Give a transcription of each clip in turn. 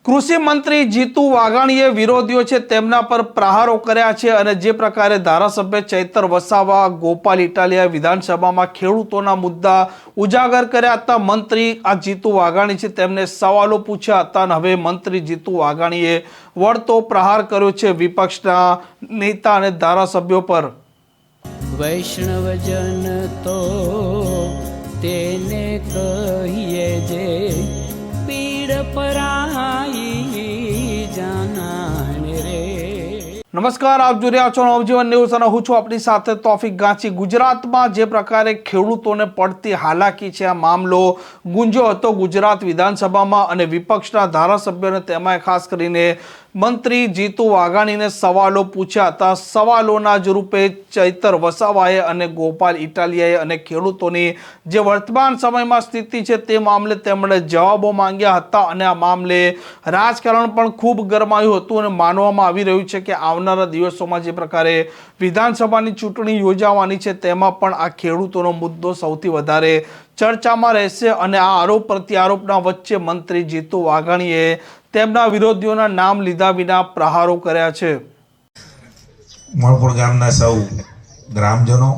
કૃષિ મંત્રી જીતુ વાઘાણીએ વિરોધીઓ છે તેમના પર પ્રહારો કર્યા છે અને જે પ્રકારે ધારાસભ્ય ચૈતર વસાવા, ગોપાલ ઇટાલિયા વિધાનસભામાં ખેડૂતોના મુદ્દા ઉજાગર કર્યા હતા. મંત્રી જીતુ વાઘાણી છે તેમને સવાલો પૂછ્યા હતા અને હવે મંત્રી જીતુ વાઘાણીએ વળતો પ્રહાર કર્યો છે વિપક્ષના નેતા અને ધારાસભ્યો પર. વૈષ્ણવજન તો તેને કહીએ જે પીડ પરાઈ જાનાને રે. નમસ્કાર, આપ જોઈ રહ્યા છો નવજીવન ન્યૂઝ અને હું છું આપની સાથે તોફિક ગાંચી. ગુજરાતમાં જે પ્રકારે ખેડૂતોને પડતી હાલાકી છે, આ મામલો ગુંજ્યો હતો ગુજરાત વિધાનસભામાં અને વિપક્ષના ધારાસભ્યોને તેમાં ખાસ કરીને મંત્રી જીતુ વાઘાણીને સવાલો પૂછ્યા હતા. સવાલોના જ રૂપે ચૈતર વસાવાએ અને ગોપાલ ઇટાલિયાએ અને ખેડૂતોની જે વર્તમાન સમયમાં સ્થિતિ છે તે મામલે તેમણે જવાબો માંગ્યા હતા અને આ મામલે રાજકારણ પણ ખૂબ ગરમાયું હતું અને માનવામાં આવી રહ્યું છે કે આવનારા દિવસોમાં જે પ્રકારે વિધાનસભાની ચૂંટણી યોજાવાની છે તેમાં પણ આ ખેડૂતોનો મુદ્દો સૌથી વધારે ચર્ચામાં રહેશે અને આ આરોપ પ્રત્યારોપના વચ્ચે મંત્રી જીતુ વાઘાણીએ તેમના વિરોધીઓના નામ લીધા વિના પ્રહારો કર્યા છે. મળપુર ગામના સૌ ગ્રામજનો,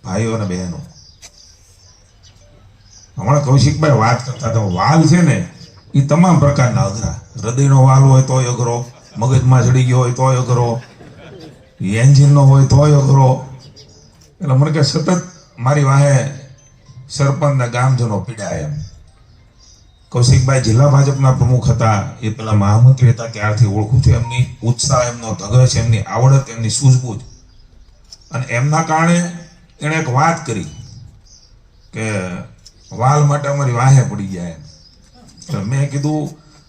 ભાઈઓ અને બહેનો, હમણાં કૌશિકભાઈ વાત કરતા હતા, વાલ છે ને એ તમામ પ્રકારના અઘરા. હૃદયનો વાલ હોય તોય અઘરો, મગજમાં ચડી ગયો હોય તોય અઘરો, એન્જિનનો હોય તોય અઘરો. એટલે મને કે સતત મારી વાહે સરપંચના ગામજનો પીડાય એમ. કૌશિકભાઈ જિલ્લા ભાજપના પ્રમુખ હતા, એ પેલા મહામંત્રી હતા ત્યારથી ઓળખું છું. એમની ઉત્સાહ, એમનો ધગશ, એમની આવડત, એમની સૂઝબૂઝ અને એમના કારણે એણે એક વાત કરી કે વાલ માટે અમારી વાહે પડી ગયા એમ. મેં કીધું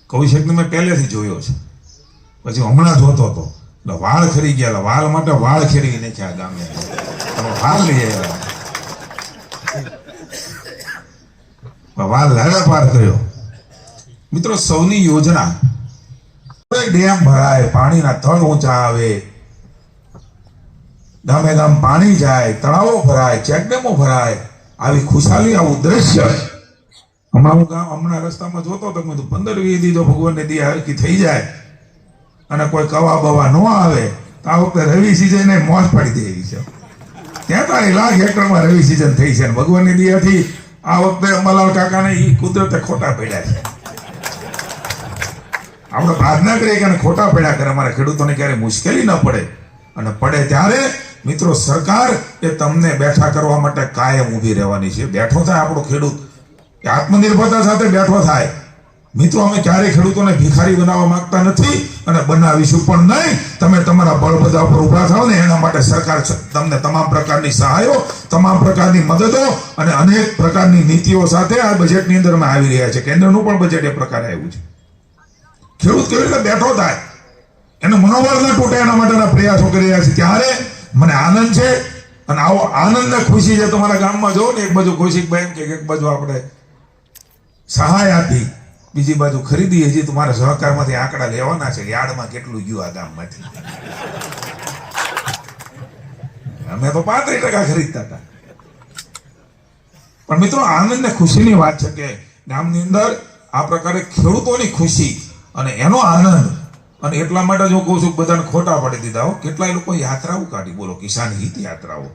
કૌશિકને મેં પહેલેથી જોયો છે, પછી હમણાં જોતો હતો એટલે વાળ ખરી ગયા, વાલ માટે વાળ ખેરી નાખ્યા ગામે. વાલ લઈ આવ્યા, વાલ લાવ્યા પાર કર્યો. મિત્રો, સૌની યોજના, ડેમ ભરાય, પાણીના તળ ઊંચા આવે, ગામે ગામ પાણી જાય, તળાવો ભરાય, ચેકડેમો ભરાય, આવી ખુશાલી, આવું દ્રશ્ય અમારું ગામ હમણાં રસ્તામાં જોતો તો મેં 15-20 દી જો ભગવાનને દી હરકી થઈ જાય અને કોઈ કવા બવા ન આવે તો આ વખતે રવિ સિઝન મોજ પડી દેવી છે. 43 લાખ હેક્ટરમાં રવિ સિઝન થઈ છે. ભગવાનની દયાથી આ વખતે અંબાલાલ કાકાને એ કુદરતે ખોટા પડ્યા છે. આપણે પ્રાર્થના કરીએ કે ખોટા પડ્યા કરે, અમારા ખેડૂતોને ક્યારે મુશ્કેલી ન પડે, અને પડે ત્યારે મિત્રો સરકાર એ તમને બેઠા કરવા માટે કાયમ ઊભી રહેવાની છે. બેઠો થાય આપણો ખેડૂત, આત્મનિર્ભરતા સાથે બેઠો થાય. મિત્રો, અમે ક્યારેય ખેડૂતોને ભિખારી બનાવવા માંગતા નથી અને બનાવીશું પણ નહીં. તમે તમારા બળબધા પર ઉભા થાવ ને એના માટે સરકાર તમને તમામ પ્રકારની સહાયો, તમામ પ્રકારની મદદો અને અનેક પ્રકારની નીતિઓ સાથે આ બજેટની અંદર અમે આવી રહ્યા છે. કેન્દ્રનું પણ બજેટ એ પ્રકારે આવ્યું છે. ખેડૂત કેવી રીતે બેઠો થાય, એનો મનોબળ ન તૂટે એના માટેના પ્રયાસો કરી રહ્યા છે. ત્યારે મને આનંદ છે અને આવો આનંદ ને ખુશી છે. તમારા ગામમાં જો ને, એક બાજુ કૌશિકભાઈ કે એક બાજુ આપણે સહાય આપી, બીજી બાજુ ખરીદી. હજી તમારા સહકારમાંથી આંકડા લેવાના છે, યાર્ડમાં કેટલું ગયું આ ગામમાંથી. અમે તો 35% ખરીદતા હતા. પણ મિત્રો, આનંદ ને ખુશીની વાત છે કે ગામની અંદર આ પ્રકારે ખેડૂતોની ખુશી અને એનો આનંદ. અને એટલા માટે જો કહું છું બધાને ખોટા પાડી દીધા. કેટલાય લોકો યાત્રાઓ કાઢી, બોલો કિસાન હિત યાત્રાઓ.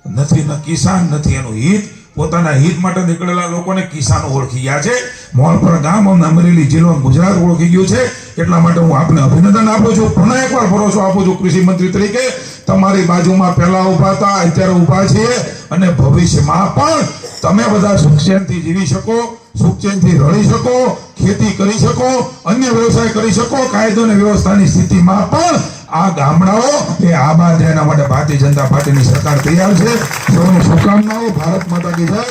નથી ન કિસાન, નથી એનું હિત. પોતાના હિત માટે નીકળેલા લોકોને કિસાનો ઓળખી ગયા છે. મોલપર ગામ અમને અમરેલી જિલ્લો ગુજરાત ઓળખી ગયું છે. એટલા માટે હું આપને અભિનંદન આપું છું, પુનઃ એકવાર ભરોસો આપું છું કૃષિ મંત્રી તરીકે. તમારી બાજુમાં પહેલા ઉભા હતા, અત્યારે ઉભા છીએ અને ભવિષ્યમાં પણ તમે બધા સુખચેનથી જીવી શકો, સુખચેનથી રળી શકો, ખેતી કરી શકો, અન્ય વ્યવસાય કરી શકો. કાયદો અને વ્યવસ્થાની સ્થિતિમાં પણ આ ગામડાઓ એ આબાદ રહે. એના માટે ભારતીય જનતા પાર્ટીની સરકાર તૈયાર છે. સૌની શુભકામનાઓ. ભારત માતા કી જય.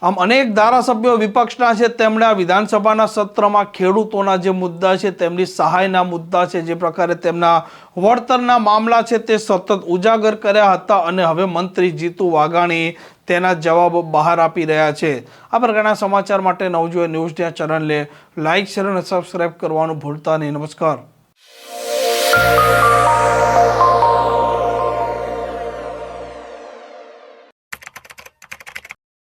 આમ અનેક ધારાસભ્યો વિપક્ષના છે તેમણે આ વિધાનસભાના સત્રમાં ખેડૂતોના જે મુદ્દા છે, તેમની સહાયના મુદ્દા છે, જે પ્રકારે તેમના વળતરના મામલા છે તે સતત ઉજાગર કર્યા હતા અને હવે મંત્રી જીતુ વાઘાણી તેના જવાબો બહાર આપી રહ્યા છે. આ પ્રકારના સમાચાર માટે નવજીવન ન્યૂઝના ચેનલને લાઇક, શેર અને સબસ્ક્રાઇબ કરવાનું ભૂલતા નહીં. નમસ્કાર.